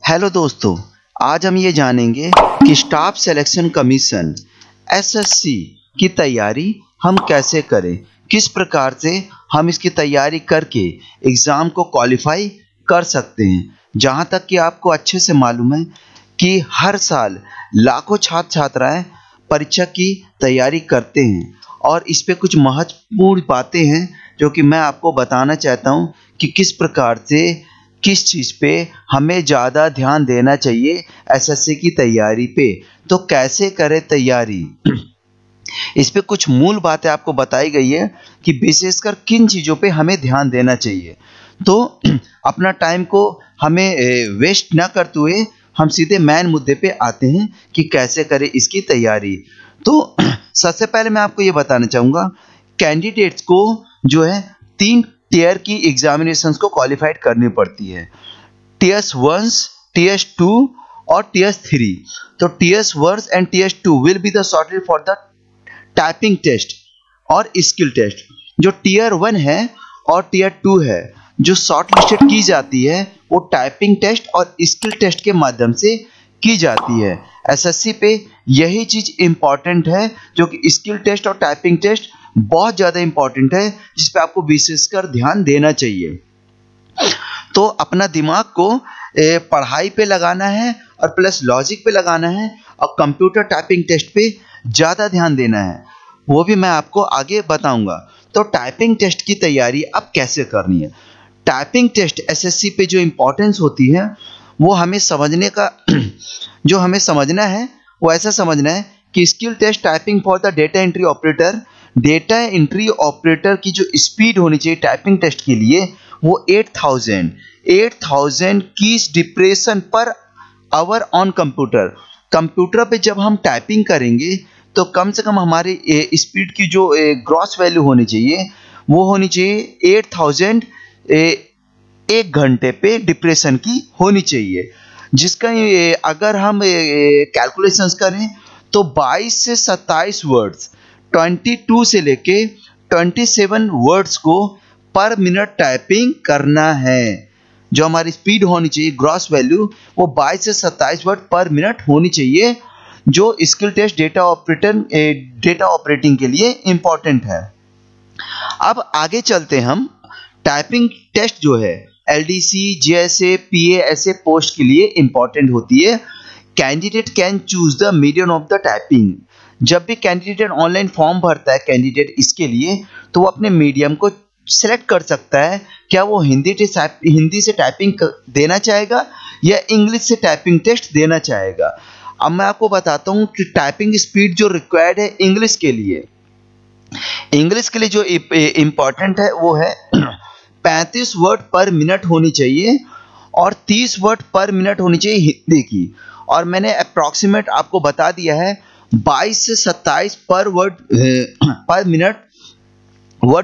Hello दोस्तों, आज हम ये जानेंगे कि स्टाफ सिलेक्शन कमीशन एसएससी की तैयारी हम कैसे करें, किस प्रकार से हम इसकी तैयारी करके एग्ज़ाम को क्वालिफाई कर सकते हैं। जहाँ तक कि आपको अच्छे से मालूम है कि हर साल लाखों छात्र छात्राएं परीक्षा की तैयारी करते हैं और इस पे कुछ महत्वपूर्ण बातें हैं जो कि मैं आपको बताना चाहता हूँ कि किस प्रकार से किस चीज़ पे हमें ज़्यादा ध्यान देना चाहिए एसएससी की तैयारी पे। तो कैसे करें तैयारी, इस पे कुछ मूल बातें आपको बताई गई है कि विशेषकर किन चीज़ों पे हमें ध्यान देना चाहिए। तो अपना टाइम को हमें वेस्ट ना करते हुए हम सीधे मेन मुद्दे पे आते हैं कि कैसे करें इसकी तैयारी। तो सबसे पहले मैं आपको ये बताना चाहूँगा, कैंडिडेट्स को जो है 3 टीयर की एग्जामिनेशंस को क्वालिफाइड करनी पड़ती है, टीएस 1, टीएस 2 और टीएस 3। तो TS 1 and TS 2 will be the shorted for the typing test और स्किल टेस्ट। जो टीयर 1 है और टीयर 2 है, जो शॉर्ट लिस्टेड की जाती है वो टाइपिंग टेस्ट और स्किल टेस्ट के माध्यम से की जाती है। एसएससी पे यही चीज इंपॉर्टेंट है, जो कि स्किल टेस्ट और टाइपिंग टेस्ट बहुत ज़्यादा इंपॉर्टेंट है, जिस पे आपको विशेषकर ध्यान देना चाहिए। तो अपना दिमाग को पढ़ाई पे लगाना है और प्लस लॉजिक पे लगाना है और कंप्यूटर टाइपिंग टेस्ट पे ज़्यादा ध्यान देना है, वो भी मैं आपको आगे बताऊंगा। तो टाइपिंग टेस्ट की तैयारी अब कैसे करनी है। टाइपिंग टेस्ट एसएससी पे जो इम्पोर्टेंस होती है वो हमें समझने का जो हमें समझना है वो ऐसा समझना है कि skill test typing for the data entry operator, data entry operator की जो स्पीड होनी चाहिए टाइपिंग टेस्ट के लिए वो 8000 keys depression per hour on computer. Computer पे जब हम टाइपिंग करेंगे तो कम से कम हमारी स्पीड की जो ग्रॉस वैल्यू होनी चाहिए वो होनी चाहिए 8000 एक घंटे पे डिप्रेशन की होनी चाहिए, जिसका अगर हम कैलकुलेशंस करें तो 22 से 27 वर्ड्स, 22 से लेके 27 वर्ड्स को पर मिनट टाइपिंग करना है। जो हमारी स्पीड होनी चाहिए ग्रॉस वैल्यू वो 22 से 27 वर्ड पर मिनट होनी चाहिए, जो स्किल टेस्ट डेटा ऑपरेटिंग के लिए इंपॉर्टेंट है। अब आगे चलते हम। टाइपिंग टेस्ट जो है एलडीसी, जेएसए, पीएएसए पोस्ट के लिए इंपॉर्टेंट होती है। Candidate can choose the medium of the typing. जब भी कैंडिडेट ऑनलाइन फॉर्म भरता है कैंडिडेट इसके लिए, तो वो अपने मीडियम को सिलेक्ट कर सकता है, क्या वो हिंदी से टाइपिंग देना चाहेगा या इंग्लिश से टाइपिंग टेस्ट देना चाहेगा। अब मैं आपको बताता हूँ कि टाइपिंग स्पीड जो रिक्वायर्ड है इंग्लिश के लिए जो इम्पॉर्टेंट है वो है 35 वर्ड पर मिनट होनी चाहिए और 30 वर्ड पर मिनट होनी चाहिए हिंदी की। और मैंने अप्रॉक्सीमेट आपको बता दिया है 22 से 27 वर्ड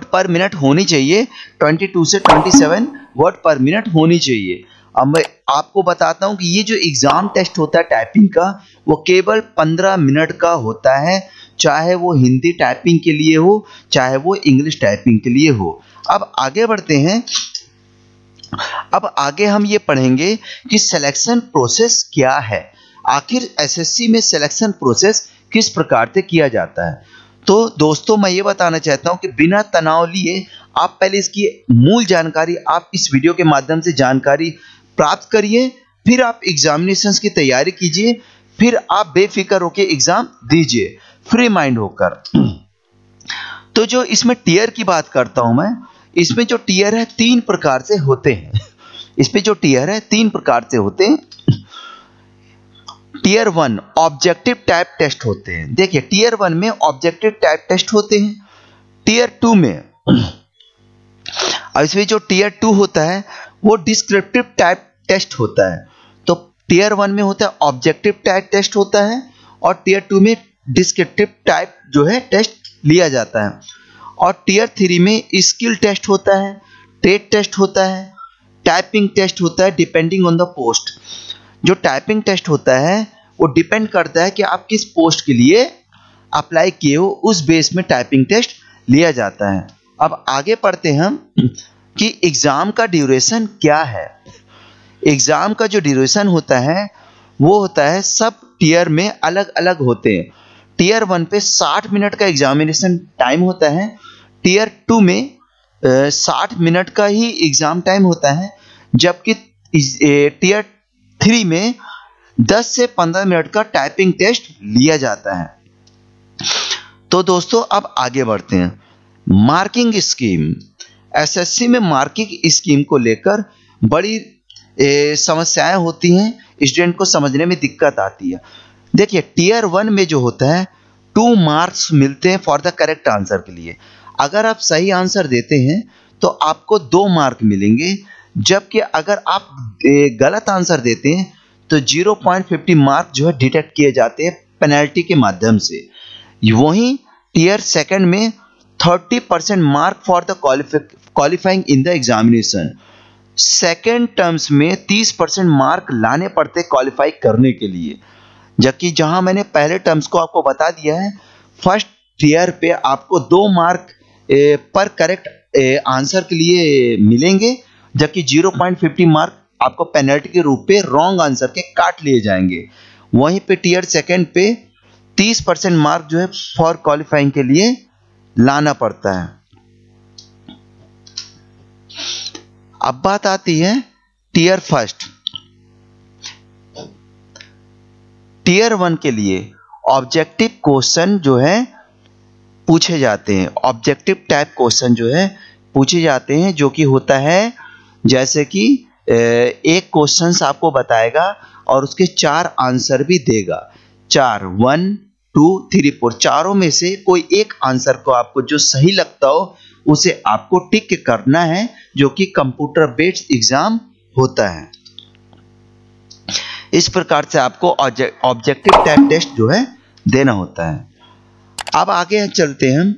पर मिनट होनी चाहिए, 22 से 27 वर्ड पर मिनट होनी चाहिए। अब मैं आपको बताता हूं कि ये जो एग्जाम टेस्ट होता है टाइपिंग का वो केवल 15 मिनट का होता है, चाहे वो हिंदी टाइपिंग के लिए हो चाहे वो इंग्लिश टाइपिंग के लिए हो। अब आगे बढ़ते हैं। अब आगे हम ये पढ़ेंगे कि सिलेक्शन प्रोसेस क्या है, आखिर एसएससी में सिलेक्शन प्रोसेस किस प्रकार से किया जाता है। तो दोस्तों मैं ये बताना चाहता हूं कि बिना तनाव लिए आप पहले इसकी मूल जानकारी आप इस वीडियो के माध्यम से जानकारी प्राप्त करिए, फिर आप एग्जामिनेशंस की तैयारी कीजिए, फिर आप बेफिक्र होकर एग्जाम दीजिए फ्री माइंड होकर। तो जो इसमें टीयर की बात करता हूं मैं, इसमें जो टीयर है 3 प्रकार से होते हैं। इसमें जो टीयर है 3 प्रकार से होते हैं। टीयर 1 ऑब्जेक्टिव टाइप टेस्ट होते हैं। देखिए टीयर 1 में ऑब्जेक्टिव टाइप टेस्ट होते हैं। टीयर 2 में, अब इसमें जो टीयर 2 होता है वो डिस्क्रिप्टिव टाइप टेस्ट होता है। तो टीयर 1 में होता है ऑब्जेक्टिव टाइप टेस्ट होता है और टीयर 2 में डिस्क्रिप्टिव टाइप जो है टेस्ट लिया जाता है। और टीयर 3 में स्किल टेस्ट होता है, ट्रेड टेस्ट होता है, टाइपिंग टेस्ट होता है डिपेंडिंग ऑन द पोस्ट। जो टाइपिंग टेस्ट होता है वो डिपेंड करता है कि आप किस पोस्ट के लिए अप्लाई किए हो, उस बेस में टाइपिंग टेस्ट लिया जाता है। अब आगे पढ़ते हैं हम कि एग्जाम का ड्यूरेशन क्या है। एग्जाम का जो ड्यूरेशन होता है वो होता है, सब टीयर में अलग अलग होते हैं। टीयर 1 पे 60 मिनट का एग्जामिनेशन टाइम होता है, टीयर 2 में 60 मिनट का ही एग्जाम टाइम होता है, जबकि टीयर 3 में 10 से 15 मिनट का टाइपिंग टेस्ट लिया जाता है। तो दोस्तों अब आगे बढ़ते हैं। मार्किंग स्कीम, एसएससी में मार्किंग स्कीम को लेकर बड़ी समस्याएं होती हैं, स्टूडेंट को समझने में दिक्कत आती है। देखिए टीयर 1 में जो होता है 2 मार्क्स मिलते हैं फॉर द करेक्ट आंसर के लिए। अगर आप सही आंसर देते हैं तो आपको 2 मार्क मिलेंगे, जबकि अगर आप गलत आंसर देते हैं तो 0.50 मार्क जो है डिडक्ट किए जाते हैं पेनल्टी के माध्यम से। वहीं टीयर 2 में 30% mark for the qualifying in the examination. Second terms में 30% मार्क लाने पड़ते क्वालिफाई करने के लिए, जबकि जहां मैंने पहले टर्म्स को आपको बता दिया है, फर्स्ट टीयर पे आपको 2 मार्क पर करेक्ट आंसर के लिए मिलेंगे, जबकि 0.50 मार्क आपको पेनल्टी के रूप पे रॉन्ग आंसर के काट लिए जाएंगे। वहीं पे टीयर 2 पे 30% मार्क जो है फॉर क्वालिफाइंग के लिए लाना पड़ता है। अब बात आती है टीयर 1। टीयर 1 के लिए ऑब्जेक्टिव क्वेश्चन जो है पूछे जाते हैं, ऑब्जेक्टिव टाइप क्वेश्चन जो है पूछे जाते हैं, जो कि होता है जैसे कि एक क्वेश्चन आपको बताएगा और उसके 4 आंसर भी देगा। 4 1 2 3 4 चारों में से कोई एक आंसर को आपको जो सही लगता हो उसे आपको टिक करना है, जो कि कंप्यूटर बेस्ड एग्जाम होता है। इस प्रकार से आपको ऑब्जेक्टिव टाइप टेस्ट जो है देना होता है। अब आगे चलते हैं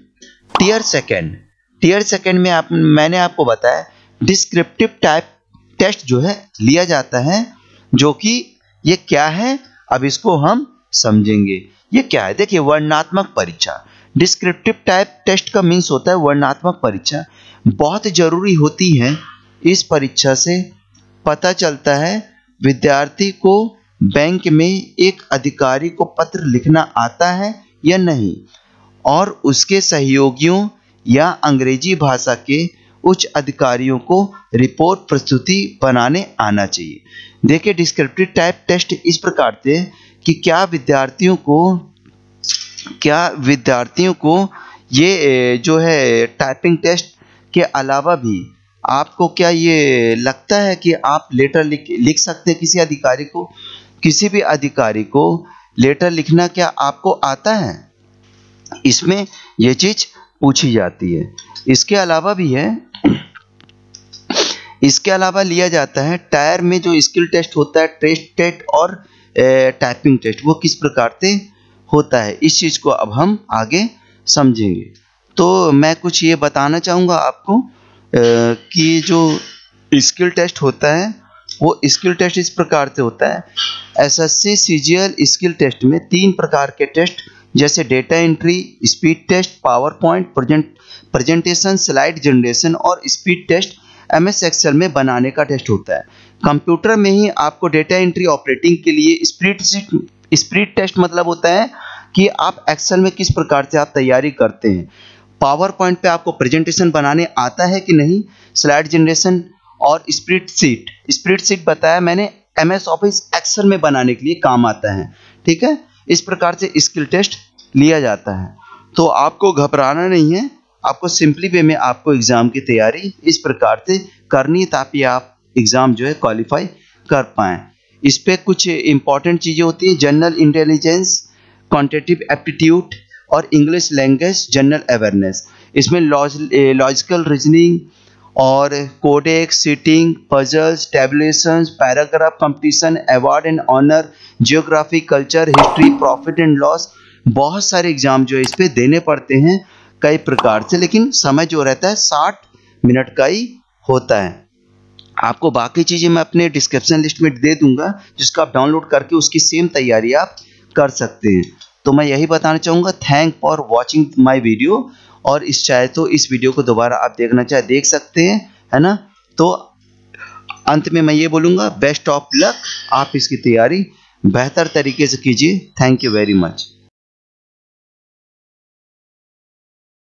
टीयर 2। टीयर 2 में मैंने आपको बताया डिस्क्रिप्टिव टाइप टेस्ट जो है लिया जाता है, जो कि ये क्या है अब इसको हम समझेंगे। ये क्या है, देखिए वर्णनात्मक परीक्षा। डिस्क्रिप्टिव टाइप टेस्ट का मीन्स होता है वर्णनात्मक परीक्षा। बहुत जरूरी होती है, इस परीक्षा से पता चलता है विद्यार्थी को बैंक में एक अधिकारी को पत्र लिखना आता है या नहीं, और उसके सहयोगियों या अंग्रेजी भाषा के उच्च अधिकारियों को रिपोर्ट प्रस्तुति बनाने आना चाहिए। देखिए डिस्क्रिप्टिव टाइप टेस्ट इस प्रकार से कि क्या विद्यार्थियों को ये जो है टाइपिंग टेस्ट के अलावा भी आपको क्या ये लगता है कि आप लेटर लिख सकते हैं किसी अधिकारी को? किसी भी अधिकारी को लेटर लिखना क्या आपको आता है? इसमें ये चीज पूछी जाती है। इसके अलावा भी है, इसके अलावा लिया जाता है टायर में जो स्किल टेस्ट होता है, टेस्ट और टाइपिंग टेस्ट, वो किस प्रकार से होता है, इस चीज को अब हम आगे समझेंगे। तो मैं कुछ ये बताना चाहूँगा आपको कि जो स्किल टेस्ट होता है वो स्किल टेस्ट इस प्रकार से होता है। एसएससी सीजीएल स्किल टेस्ट में 3 प्रकार के टेस्ट जैसे data entry, speed test, power point presentation, slide generation और स्पीड टेस्ट एमएस एक्सेल में बनाने का टेस्ट होता है। कंप्यूटर में ही आपको डेटा एंट्री ऑपरेटिंग के लिए स्पीड टेस्ट मतलब होता है कि आप एक्सेल में किस प्रकार से आप तैयारी करते हैं। पावर पॉइंट पे आपको प्रेजेंटेशन बनाने आता है कि नहीं, स्लाइड जनरेशन और स्प्रेडशीट बताया मैंने, एमएस ऑफिस एक्सेल में बनाने के लिए काम आता है। ठीक है, इस प्रकार से स्किल टेस्ट लिया जाता है। तो आपको घबराना नहीं है, आपको सिंपली वे में आपको एग्जाम की तैयारी इस प्रकार से करनी है ताकि आप एग्जाम जो है क्वालिफाई कर पाएं। इस पे कुछ इंपॉर्टेंट चीजें होती है, जनरल इंटेलिजेंस, क्वांटिटेटिव एप्टीट्यूड और इंग्लिश लैंग्वेज जनरल अवेयरनेस। इसमें लॉजिकल रीजनिंग और codex, seating, puzzles, tabulations, paragraph competition, award and honour, geography, culture, history, profit and loss, बहुत सारे एग्जाम जो है इस पे देने पड़ते हैं कई प्रकार से, लेकिन समय जो रहता है 60 मिनट का ही होता है। आपको बाकी चीजें मैं अपने डिस्क्रिप्शन लिस्ट में दे दूंगा, जिसको आप डाउनलोड करके उसकी सेम तैयारी आप कर सकते हैं। तो मैं यही बताना चाहूँगा, thank for watching my video. और इस चाहे तो इस वीडियो को दोबारा आप देखना चाहे देख सकते हैं, है ना। तो अंत में मैं ये बोलूँगा बेस्ट ऑफ लक, आप इसकी तैयारी बेहतर तरीके से कीजिए। Thank you very much.